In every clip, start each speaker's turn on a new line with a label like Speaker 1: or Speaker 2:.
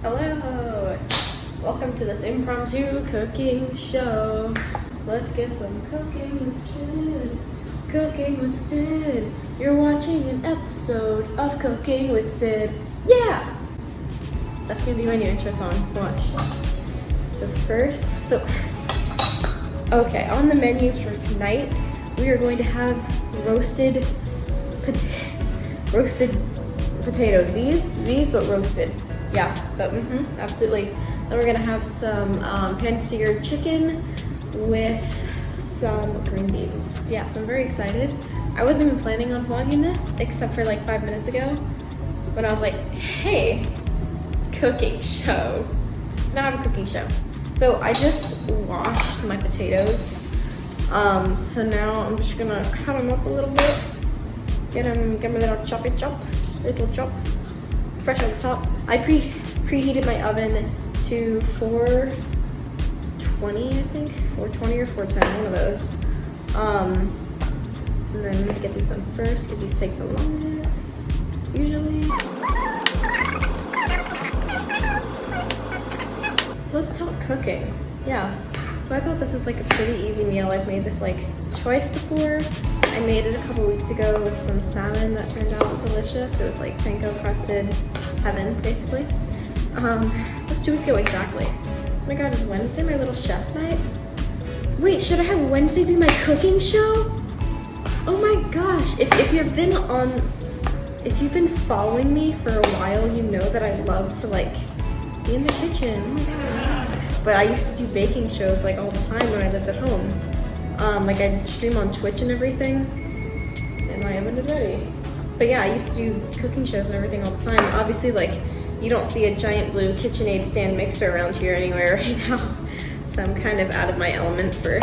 Speaker 1: Hello! Welcome to this impromptu cooking show. Let's get some cooking with Sid. Cooking with Sid. You're watching an episode of Cooking with Sid. Yeah! That's gonna be my new intro song. Watch. Okay, on the menu for tonight, we are going to have roasted potatoes. These, but roasted. Yeah, but absolutely. Then we're gonna have some pan-sear chicken with some green beans. Yeah, so I'm very excited. I wasn't even planning on vlogging this, except for like 5 minutes ago, when I was like, hey, cooking show. So now I have a cooking show. So I just washed my potatoes. So now I'm just gonna cut them up a little bit. Get my little little chop, fresh on the top. I preheated my oven to 420, I think, 420 or 410, one of those. And then I'm gonna get these done first because these take the longest, usually. So let's talk cooking. Yeah. So I thought this was like a pretty easy meal. I've made this like twice before. I made it a couple weeks ago with some salmon that turned out delicious. It was like panko crusted heaven, basically. That was 2 weeks ago exactly. Oh my god, is Wednesday my little chef night? Wait, should I have Wednesday be my cooking show? Oh my gosh, if you've been following me for a while, you know that I love to like be in the kitchen. Oh my god. But I used to do baking shows like all the time when I lived at home. Like I'd stream on Twitch and everything, and my oven is ready. But yeah, I used to do cooking shows and everything all the time. Obviously, like, you don't see a giant blue KitchenAid stand mixer around here anywhere right now. So I'm kind of out of my element for,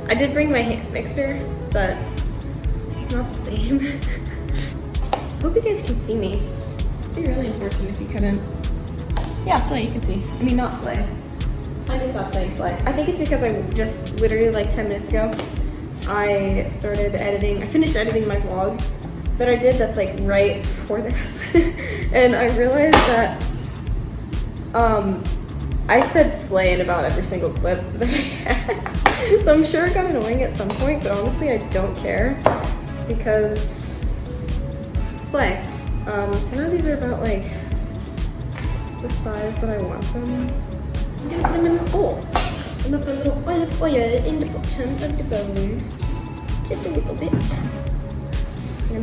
Speaker 1: I did bring my hand mixer, but it's not the same. Hope you guys can see me. It'd be really unfortunate if you couldn't. Yeah, Slay, you can see. I mean, not Slay. I just stopped saying Slay. I think it's because I just literally like 10 minutes ago, I finished editing my vlog that I did that's like right before this. And I realized that I said Slay in about every single clip that I had. So I'm sure it got annoying at some point, but honestly I don't care because Slay. So now these are about like the size that I want them. I'm gonna put them in this bowl. I'm gonna put a little olive oil in the bottom of the bowl. Just a little bit. And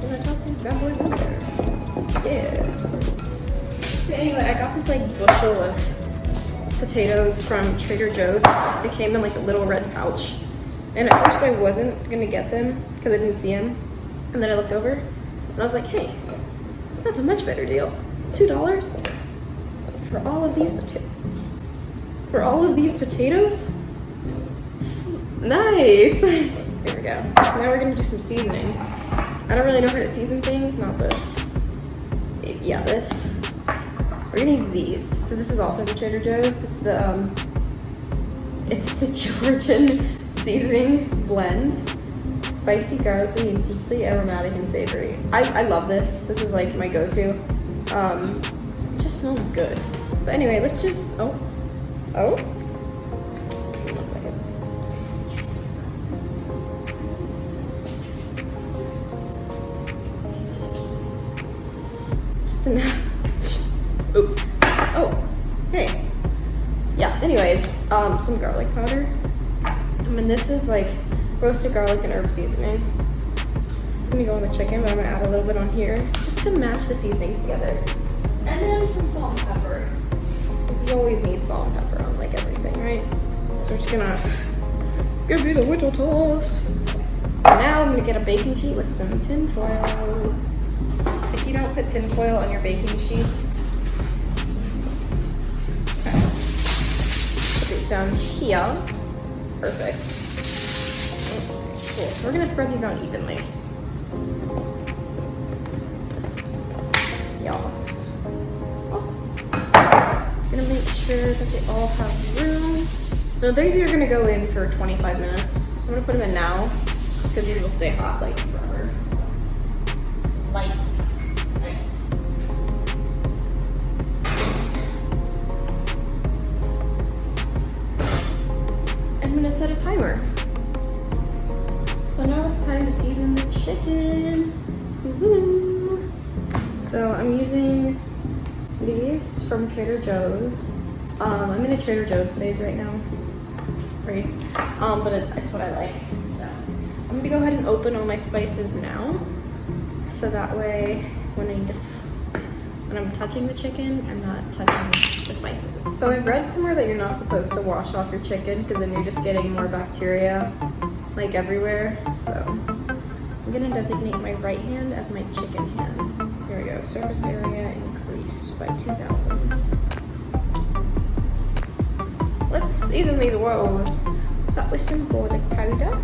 Speaker 1: can I toss these bad boys in there? Yeah. So anyway, I got this like bushel of potatoes from Trader Joe's. It came in like a little red pouch. And at first I wasn't gonna get them because I didn't see them. And then I looked over and I was like, hey, that's a much better deal. $2 for all of these potatoes? Nice. Here we go. Now we're gonna do some seasoning. I don't really know how to season things. Not this. Yeah, this. We're gonna use these. So this is also the Trader Joe's. It's the Georgian seasoning blend. Spicy, garlicky, and deeply aromatic and savory. I love this. This is like my go-to. It just smells good. But anyway, let's just, oh. Wait 1 second. Just enough. Oops. Oh, hey. Yeah, anyways, some garlic powder. And this is like roasted garlic and herb seasoning. This is gonna go on the chicken, but I'm gonna add a little bit on here just to match the seasonings together. And then some salt and pepper. Because you always need salt and pepper on like everything, right? So we're just gonna give these a whittle toss. So now I'm gonna get a baking sheet with some tin foil. If you don't put tin foil on your baking sheets, okay. Put it down here. Perfect. Cool, so we're gonna spread these out evenly. Yes. Awesome. Gonna make sure that they all have room. So these are gonna go in for 25 minutes. I'm gonna put them in now because these will stay hot like forever. So. Light. Nice. So I'm using these from Trader Joe's. I'm in a Trader Joe's phase right now. It's free, but it's what I like. So I'm gonna go ahead and open all my spices now, so that way when I'm touching the chicken, I'm not touching the spices. So I've read somewhere that you're not supposed to wash off your chicken because then you're just getting more bacteria like everywhere. So I'm gonna designate my right hand as my chicken hand. Here we go, surface area increased by 2,000. Let's season these woes. Start with some garlic powder.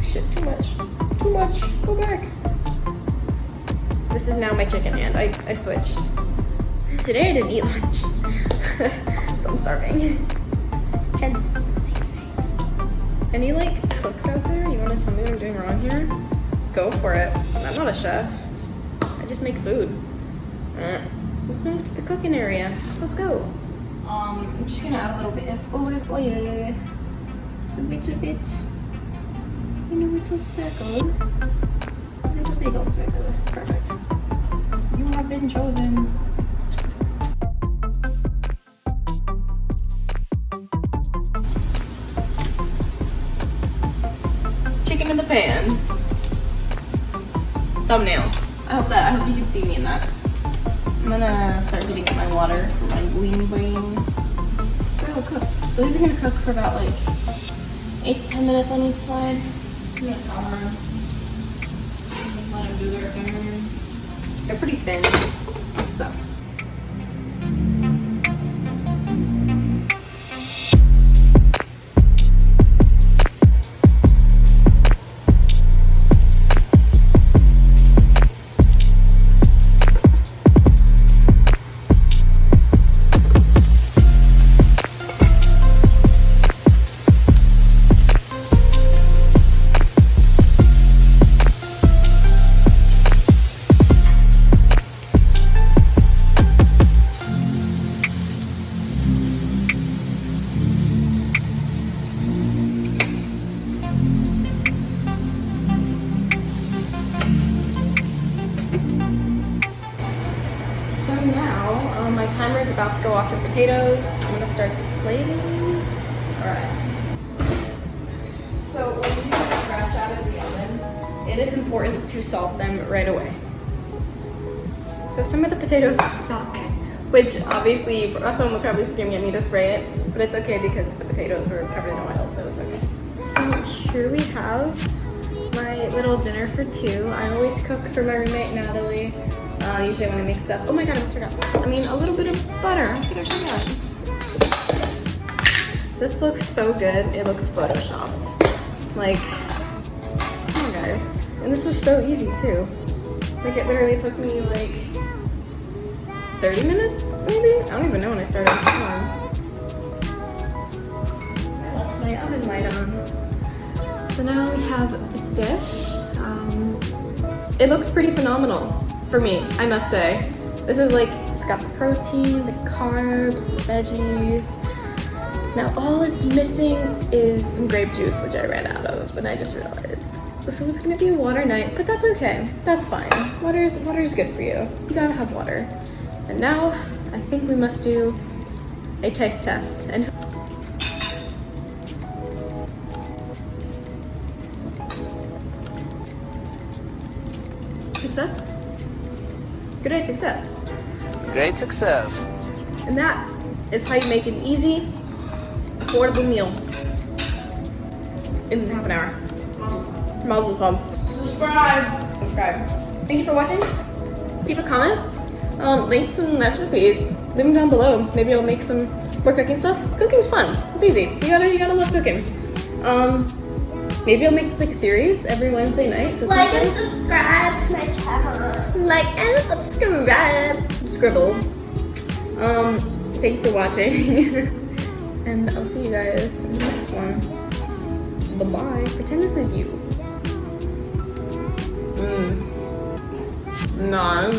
Speaker 1: Shit, too much. Too much, go back. This is now my chicken hand. I switched. Today I didn't eat lunch, so I'm starving. Hence the seasoning. Any like cooks out there? You wanna tell me what I'm doing wrong here? Go for it. I'm not a chef. I just make food. Let's move to the cooking area. Let's go. I'm just gonna add a little bit of olive oil. A little bit. In a little circle. A little big old circle. Perfect. You have been chosen. Chicken in the pan. Thumbnail. I hope you can see me in that. I'm gonna start heating up my water for my bling bling. They'll cook. So these are gonna cook for about like 8 to 10 minutes on each side. I'm gonna cover them. Just let them do their thing. They're pretty thin, so. My timer is about to go off for potatoes. I'm gonna start the plating. All right. So when you take the fresh out of the oven, it is important to salt them right away. So some of the potatoes stuck, which obviously someone was probably screaming at me to spray it, but it's okay because the potatoes were covered in oil, so it's okay. So here we have my little dinner for two. I always cook for my roommate Natalie. Usually when I make stuff. Oh my god, I almost forgot. I mean, a little bit of butter. I think I forgot. This looks so good. It looks photoshopped. Like, come on guys. And this was so easy too. Like it literally took me like 30 minutes, maybe? I don't even know when I started. Hold on. I left my oven light on. So now we have the dish. It looks pretty phenomenal. For me, I must say. This is like, it's got the protein, the carbs, the veggies. Now all it's missing is some grape juice, which I ran out of, and I just realized. So it's gonna be a water night, but that's okay. That's fine. Water's good for you. You gotta have water. And now, I think we must do a taste test. And success? Great success.
Speaker 2: Great success.
Speaker 1: And that is how you make an easy, affordable meal in half an hour. Mazel tov. Subscribe. Thank you for watching. Leave a comment. Links and recipes. Leave them down below. Maybe I'll make some more cooking stuff. Cooking's fun. It's easy. You gotta love cooking. Maybe I'll make this like a series every Wednesday night.
Speaker 3: Like and subscribe to my channel.
Speaker 1: Like and subscribe. Subscribble. Thanks for watching. And I'll see you guys in the next one. Bye-bye. Pretend this is you. No.